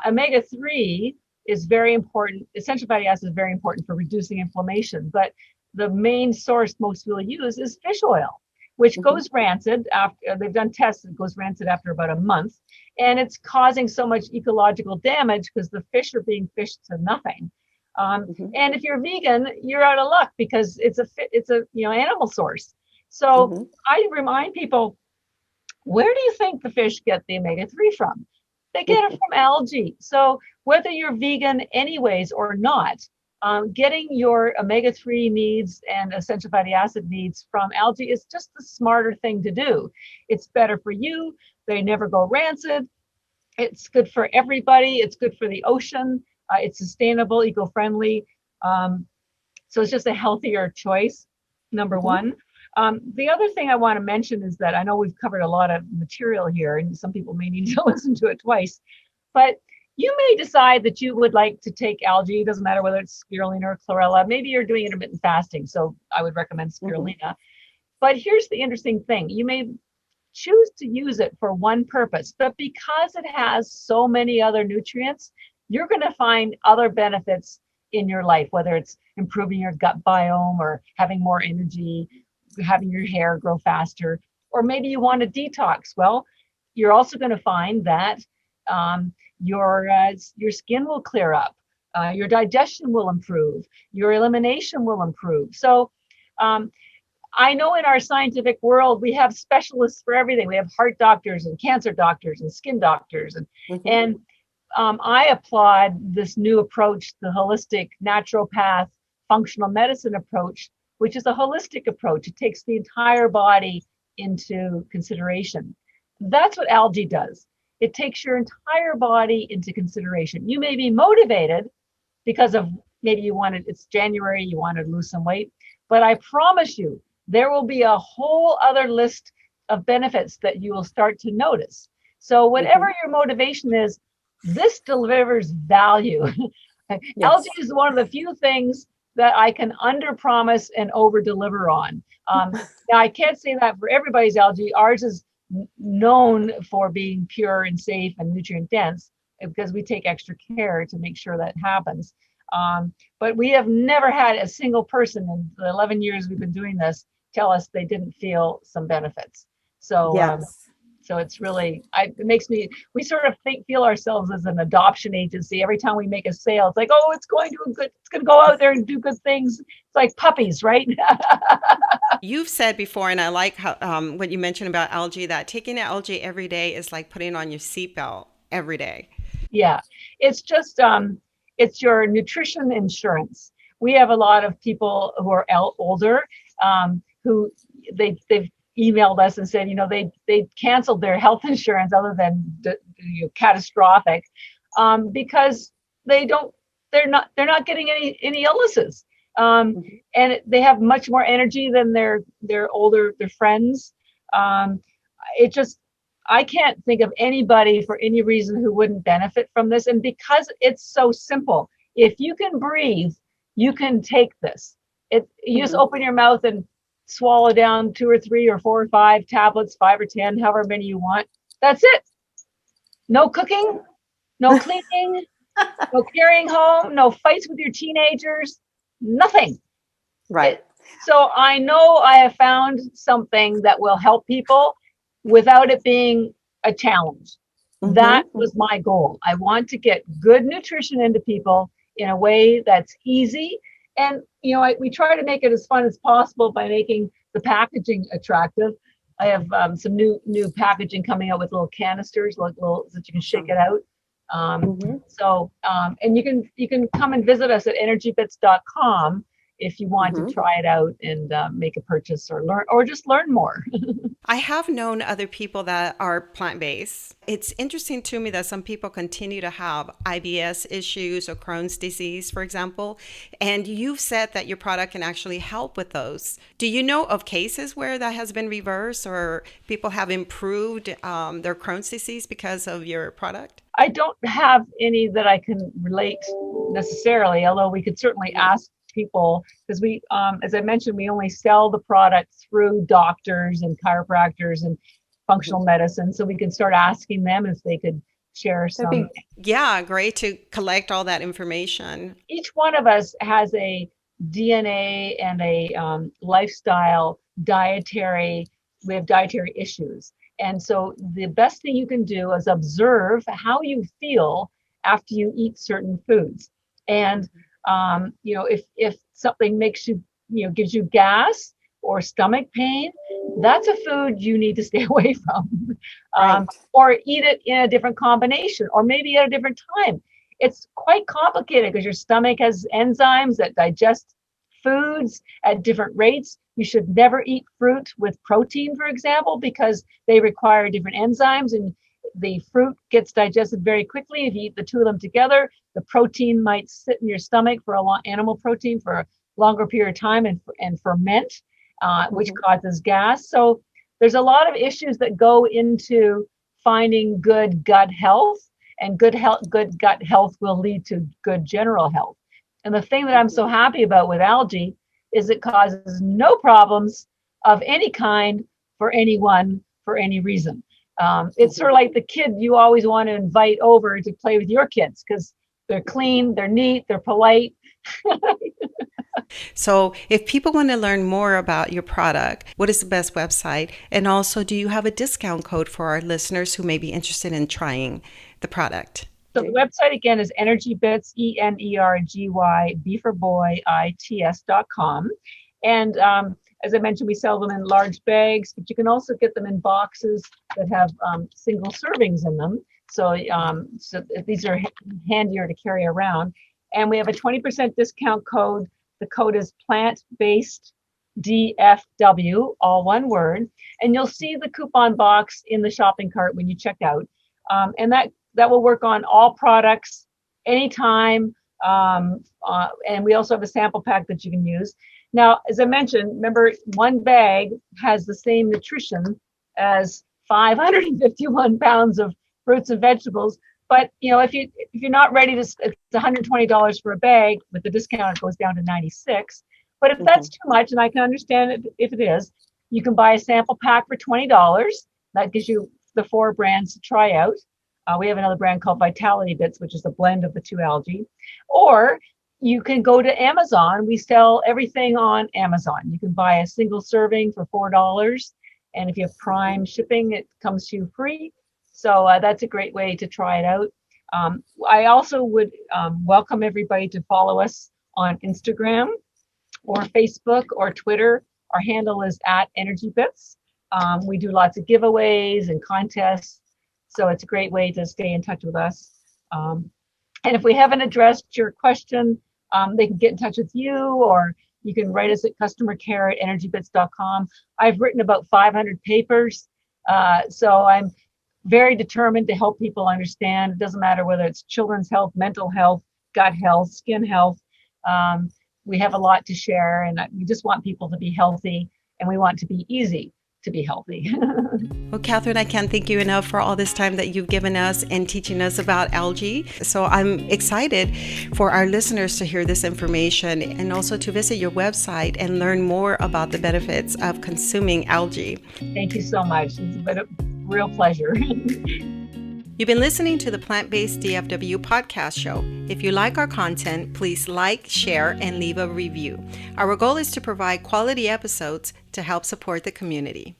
Omega-3 is very important. Essential fatty acid is very important for reducing inflammation, but the main source most people use is fish oil, which goes rancid after they've done tests. It goes rancid after about a month, and it's causing so much ecological damage because the fish are being fished to nothing. And if you're vegan, you're out of luck because it's a animal source. So I remind people, where do you think the fish get the omega-3 from? They get it from algae. So whether you're vegan anyways or not, getting your omega-3 needs and essential fatty acid needs from algae is just the smarter thing to do. It's better for you. They never go rancid. It's good for everybody. It's good for the ocean. It's sustainable, eco-friendly. So it's just a healthier choice, number one. The other thing I want to mention is that I know we've covered a lot of material here, and some people may need to listen to it twice, but you may decide that you would like to take algae. It doesn't matter whether it's spirulina or chlorella. Maybe you're doing intermittent fasting, so I would recommend spirulina. But here's the interesting thing. You may choose to use it for one purpose, but because it has so many other nutrients, you're going to find other benefits in your life, whether it's improving your gut biome or having more energy, having your hair grow faster, or maybe you want to detox. Well, you're also going to find that Your skin will clear up. Your digestion will improve. Your elimination will improve. So I know in our scientific world, we have specialists for everything. We have heart doctors and cancer doctors and skin doctors. And I applaud this new approach, the holistic naturopath functional medicine approach, which is a holistic approach. It takes the entire body into consideration. That's what algae does. It takes your entire body into consideration. You may be motivated because of maybe it's January, you want to lose some weight, but I promise you, there will be a whole other list of benefits that you will start to notice. So whatever your motivation is, this delivers value. Yes. Algae is one of the few things that I can under promise and over deliver on. Now I can't say that for everybody's algae. Ours is known for being pure and safe and nutrient dense because we take extra care to make sure that happens. But we have never had a single person in the 11 years we've been doing this tell us they didn't feel some benefits. So yes. So it's really, it makes me, we sort of feel ourselves as an adoption agency. Every time we make a sale, it's like, oh, it's going to go out there and do good things. It's like puppies, right? You've said before, and I like how, what you mentioned about algae, that taking algae every day is like putting on your seatbelt every day. Yeah, it's just, it's your nutrition insurance. We have a lot of people who are older, who they've emailed us and said, they canceled their health insurance other than catastrophic, because they're not getting any illnesses, and they have much more energy than their friends. I can't think of anybody for any reason who wouldn't benefit from this, and because it's so simple. If you can breathe, you can take this. You just open your mouth and swallow down 2 or 3 or 4 or 5 tablets, 5 or 10, however many you want. That's it. No cooking, no cleaning, no carrying home, no fights with your teenagers, nothing. Right. So I know I have found something that will help people without it being a challenge. That was my goal. I want to get good nutrition into people in a way that's easy. And, we try to make it as fun as possible by making the packaging attractive. I have some new packaging coming out with little canisters, like little, that you can shake it out. So, and you can come and visit us at energybits.com if you want to try it out and make a purchase or just learn more. I have known other people that are plant-based. It's interesting to me that some people continue to have IBS issues or Crohn's disease, for example, and you've said that your product can actually help with those. Do you know of cases where that has been reversed or people have improved their Crohn's disease because of your product? I don't have any that I can relate necessarily, although we could certainly ask people, because we, as I mentioned, we only sell the product through doctors and chiropractors and functional medicine. So we can start asking them if they could share some. Yeah, great to collect all that information. Each one of us has a DNA and a lifestyle, we have dietary issues. And so the best thing you can do is observe how you feel after you eat certain foods. And if something makes you, gives you gas or stomach pain, that's a food you need to stay away from. Right. Or eat it in a different combination, or maybe at a different time. It's quite complicated because your stomach has enzymes that digest foods at different rates. You should never eat fruit with protein, for example, because they require different enzymes, and the fruit gets digested very quickly. If you eat the two of them together, the protein might sit in your stomach animal protein for a longer period of time and ferment, which causes gas. So there's a lot of issues that go into finding good gut health, and good gut health will lead to good general health. And the thing that I'm so happy about with algae is it causes no problems of any kind for anyone for any reason. It's sort of like the kid you always want to invite over to play with your kids because they're clean, they're neat, they're polite. So if people want to learn more about your product, what is the best website? And also, do you have a discount code for our listeners who may be interested in trying the product? So the website again is EnergyBits, ENERGY, B for boy, ITS.com. And as I mentioned, we sell them in large bags, but you can also get them in boxes that have single servings in them. So, so these are handier to carry around. And we have a 20% discount code. The code is plant-based DFW, all one word. And you'll see the coupon box in the shopping cart when you check out. And that will work on all products anytime. And we also have a sample pack that you can use. Now, as I mentioned, remember, one bag has the same nutrition as 551 pounds of fruits and vegetables. But if you're not ready to, it's $120 for a bag. With the discount, it goes down to $96. But if that's too much, and I can understand it if it is, you can buy a sample pack for $20. That gives you the 4 brands to try out. We have another brand called Vitality Bits, which is a blend of the 2 algae. Or you can go to Amazon. We sell everything on Amazon. You can buy a single serving for $4. And if you have Prime shipping, it comes to you free. So that's a great way to try it out. I also would welcome everybody to follow us on Instagram or Facebook or Twitter. Our handle is @EnergyBits. We do lots of giveaways and contests. So it's a great way to stay in touch with us. And if we haven't addressed your question, they can get in touch with you, or you can write us at customercare@energybits.com. I've written about 500 papers. So I'm very determined to help people understand. It doesn't matter whether it's children's health, mental health, gut health, skin health. We have a lot to share, and we just want people to be healthy, and we want to be easy to be healthy. Well, Catharine, I can't thank you enough for all this time that you've given us and teaching us about algae. So I'm excited for our listeners to hear this information and also to visit your website and learn more about the benefits of consuming algae. Thank you so much. It's been a real pleasure. You've been listening to the Plant-Based DFW podcast show. If you like our content, please like, share, and leave a review. Our goal is to provide quality episodes to help support the community.